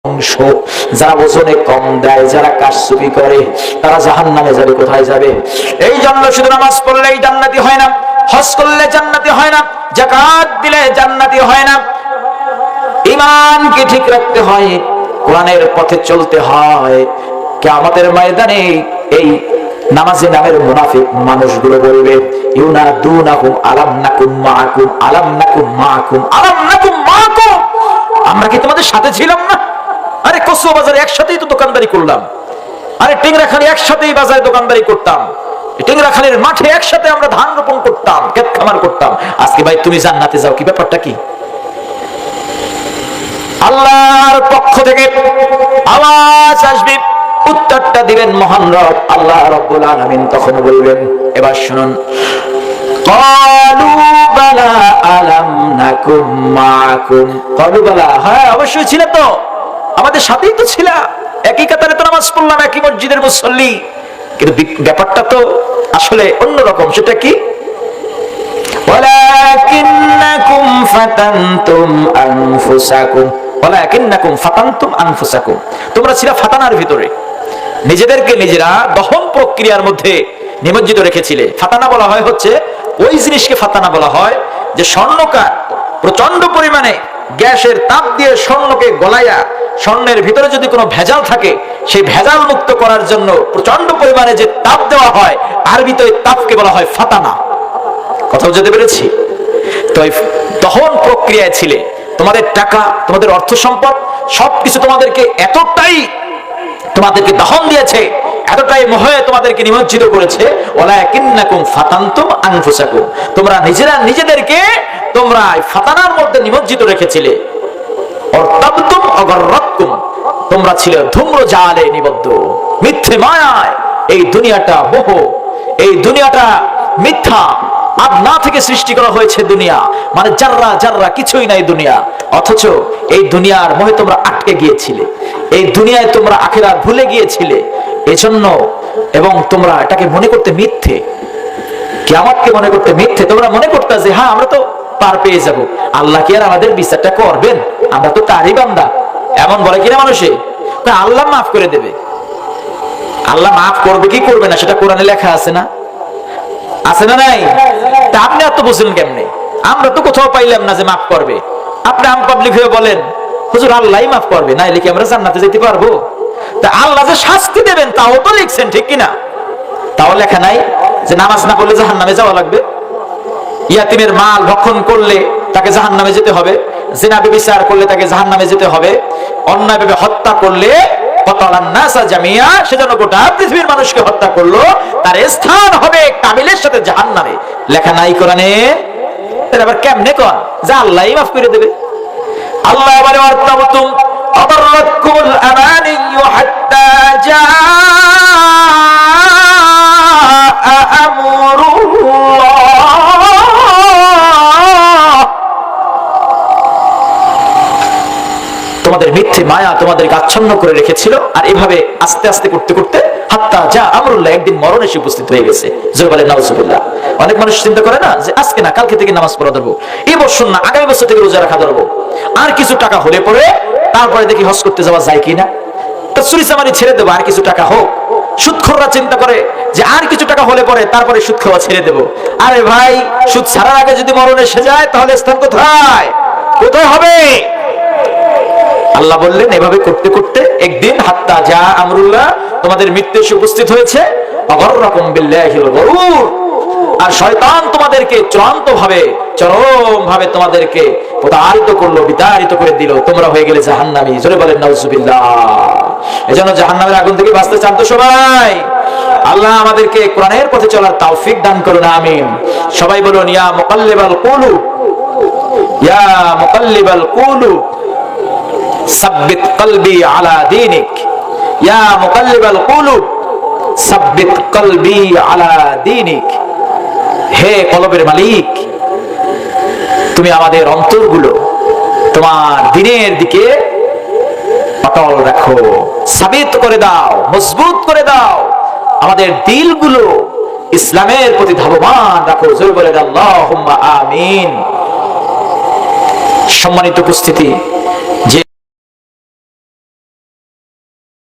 অংশ, যারা ওজনে কম দেয়, যারা কারচুপি করে, তারা জাহান্নামে যাবে। কোথায় যাবে? এই জন্য শুধু নামাজ পড়লেই জান্নাতি হয় না, হজ করলে জান্নাতি হয় না, যাকাত দিলে জান্নাতি হয় না, ঈমানকে ঠিক রাখতে হয়, কোরআনের পথে চলতে হয়। কিয়ামতের ময়দানে এই নামাজে নামের মুনাফিক মানুষগুলো বলবে, ইউনাদুনাহুম আলাম নাকুম মাআকুম আলাম নাকুম মাআকুম আলাম নাকুম মাআকুম, আমরা কি তোমাদের সাথে ছিলাম না? আরে কসবা বাজারে একসাথেই তো দোকানদারি করলাম, আরে টেংরাখালী একসাথেই বাজারে দোকানদারি করতাম, টেংরাখালীর মাঠে একসাথে আমরা ধান রোপণ করতাম, ক্ষেত খামার করতাম। আজকে ভাই তুমি জান্নাতে যাও, কি ব্যাপারটা কি? আল্লাহর পক্ষ থেকে আওয়াজ আসবে, উত্তরটা দিবেন মহান রব আল্লাহ রাব্বুল আলামিন। তখন বলবেন, এবার শুনুন, ক্বালু বালা আলাম নাকুম মাআকুম, ক্বালু বালা, হ্যাঁ অবশ্যই ছিল তো, আমাদের সাথেই তো ছিল, একই কাতারে তো নামাজ পড়লাম, একই মসজিদের মুসল্লি। কিন্তু ব্যাপারটা তো আসলে অন্যরকম। সেটা কি? ওয়ালাকিন্নাকুম ফাতানতুম আনফুসাকুম, ওয়ালাকিন্নাকুম ফাতানতুম আনফুসাকুম, তোমরা ছিল ফাতানার ভিতরে, নিজেদেরকে নিজেরা দহন প্রক্রিয়ার মধ্যে নিমজ্জিত রেখেছিলে। ফাতানা বলা হয় হচ্ছে ওই জিনিসকে ফাতানা বলা হয় যে স্বর্ণকার প্রচন্ড পরিমাণে গ্যাসের তাপ দিয়ে স্বর্ণকে গলাইয়া স্বর্ণের ভিতরে যদি কোনো ভেজাল থাকে সেই ভেজাল মুক্ত করার জন্য প্রচন্ড পরিমাণে যে তাপ দেওয়া হয়, আরবিতে ওই তাপকে বলা হয় ফাতানা। কথা বুঝতে পেরেছি? তো এই দহন প্রক্রিয়ায় ছিলে, তোমাদের টাকা, তোমাদের অর্থ সম্পদ সবকিছু তোমাদেরকে এতটাই তোমাদেরকে দহন দিয়েছে, এতটাই মোহে তোমাদেরকে নিমজ্জিত করেছে। ওয়ালাকিন্নাকুম ফাতানতুম আনফুসাকুম, তোমরা নিজেরা নিজেদেরকে তোমরা ফাতানার মধ্যে নিমজ্জিত রেখেছিলে। অর্তাবতুম অগররাতকুম, তোমরা ছিলে ধূম্র জালে নিবদ্ধ, মিথ্যে মায়ায়। এই দুনিয়াটা মোহ, এই দুনিয়াটা মিথ্যা, আদনা থেকে সৃষ্টি করা হয়েছে দুনিয়া, মানে জাররা জাররা কিছুই নাই দুনিয়া। অথচ এই দুনিয়ার মোহে তোমরা আটকে গিয়েছিলে, এই দুনিয়ায় তোমরা আখিরাত ভুলে গিয়েছিলে। এজন্য এবং তোমরা এটাকে মনে করতে মিথ্যে, কিয়ামতকে মনে করতে মিথ্যে। তোমরা মনে করতে যে হ্যাঁ আমরা তো পার পেয়ে যাব, আল্লাহ কি আর আমাদের বিচারটা করবেন? আমরা তো তারই বান্দা। এমন বলে কিনা মানুষে, আল্লাহ মাফ করে দেবে। আল্লাহ মাফ করবে কি করবে না সেটা কোরআনে লেখা আছে না? আছে না নাই? তা আপনি এত বুঝলেন কেমনে? আমরা তো কোথাও পাইলাম না যে মাফ করবে। আপনি আম পাবলিক হয়ে বলেন হুজুর আল্লাহই মাফ করবে, নাইলে কি আমরা জান্নাতে যেতে পারবো? তা আল্লাহ যে শাস্তি দেবেন তাও তো লিখছেন, ঠিক কিনা? তাও লেখা নাই যে নামাজ না পড়লে জাহান্নামে যাওয়া লাগবে, ইয়াতিমের মাল ভক্ষণ করলে তাকে জাহান্নামে যেতে হবে, জিনা ব্যভিচার করলে তাকে জাহান্নামে যেতে হবে, অন্যায়ভাবে হত্যা করলে সেজন্য গোটা পৃথিবীর মানুষকে হত্যা করলো, তার স্থান হবে কামিলের সাথে জাহান্নামে। লেখা নাই কোরআনে? তাহলে আবার কেমনে কোন যে আল্লাহই মাফ করে দেবে? আল্লাহ বলে ওয়ারতাবতুম আদাররাকুমুল আমানিয়্যু হাত্তা জাআ আমরুল্লাহ, তোমাদের মিথ্যে মায়া তোমাদেরকে আচ্ছন্ন করে রেখেছিল। আর এভাবে আস্তে আস্তে করতে করতে হাত্তা যা আমরুল্লাহ, একদিন মরণ এসে উপস্থিত হয়ে গেছে। জোরে বলেন নাউজুবিল্লাহ। অনেক মানুষ চিন্তা করে না যে আজকে না কালকে থেকে নামাজ পড়া ধরবো, এই বছর না আগামী বছর থেকে রোজা রাখা ধরবো, আর কিছু টাকা হলে পরে তারপরে দেখি হজ করতে যাওয়া যায় কিনা, তো চুরি চামারি ছেড়ে দেবো, আর কিছু টাকা হোক। সুদখোররা চিন্তা করে যে আর কিছু টাকা হলে পরে তারপরে সুদ খাওয়া ছেড়ে দেবো। আরে ভাই, সুদ ছাড়ার আগে যদি মরণ এসে যায় তাহলে স্থান কোথায়? কোথায় হবে? আল্লাহ বললেন এভাবে করতে করতে একদিন হাত্তা যা আমরুল্লাহ, তোমাদের মৃত্যু এসে উপস্থিত হয়েছে। অগররাকুম বিল্লাহিল গরুর, আর শয়তান তোমাদেরকে চরম ভাবে তোমাদেরকে প্রতারিত করলো, বিতাড়িত করে দিল, তোমরা হয়ে গেলে জাহান্নামী। জোরে বলেন নাউজুবিল্লাহ। এজন্য জাহান্নামের আগুন থেকে বাঁচতে চান তো সবাই? আল্লাহ আমাদেরকে কোরআনের পথে চলার তৌফিক দান করুন, আমিন। সবাই বলুন ইয়া মুকাল্লিবাল কুলুব, ইয়া মুকাল্লিবাল কুলুব সাব্বিত কলবি আলা দীনিক, ইয়া মুকাল্লিবাল কুলুব সাব্বিত কলবি আলা দীনিক। হে কলবের মালিক, তুমি আমাদের অন্তরগুলো তোমার দ্বীনের দিকে অটল রাখো, সাবিত করে দাও, মজবুত করে দাও, আমাদের দিলগুলো ইসলামের প্রতি ধাবমান রাখো। জোরে বলেন আল্লাহুম্মা আমিন। সম্মানিত উপস্থিতি, যে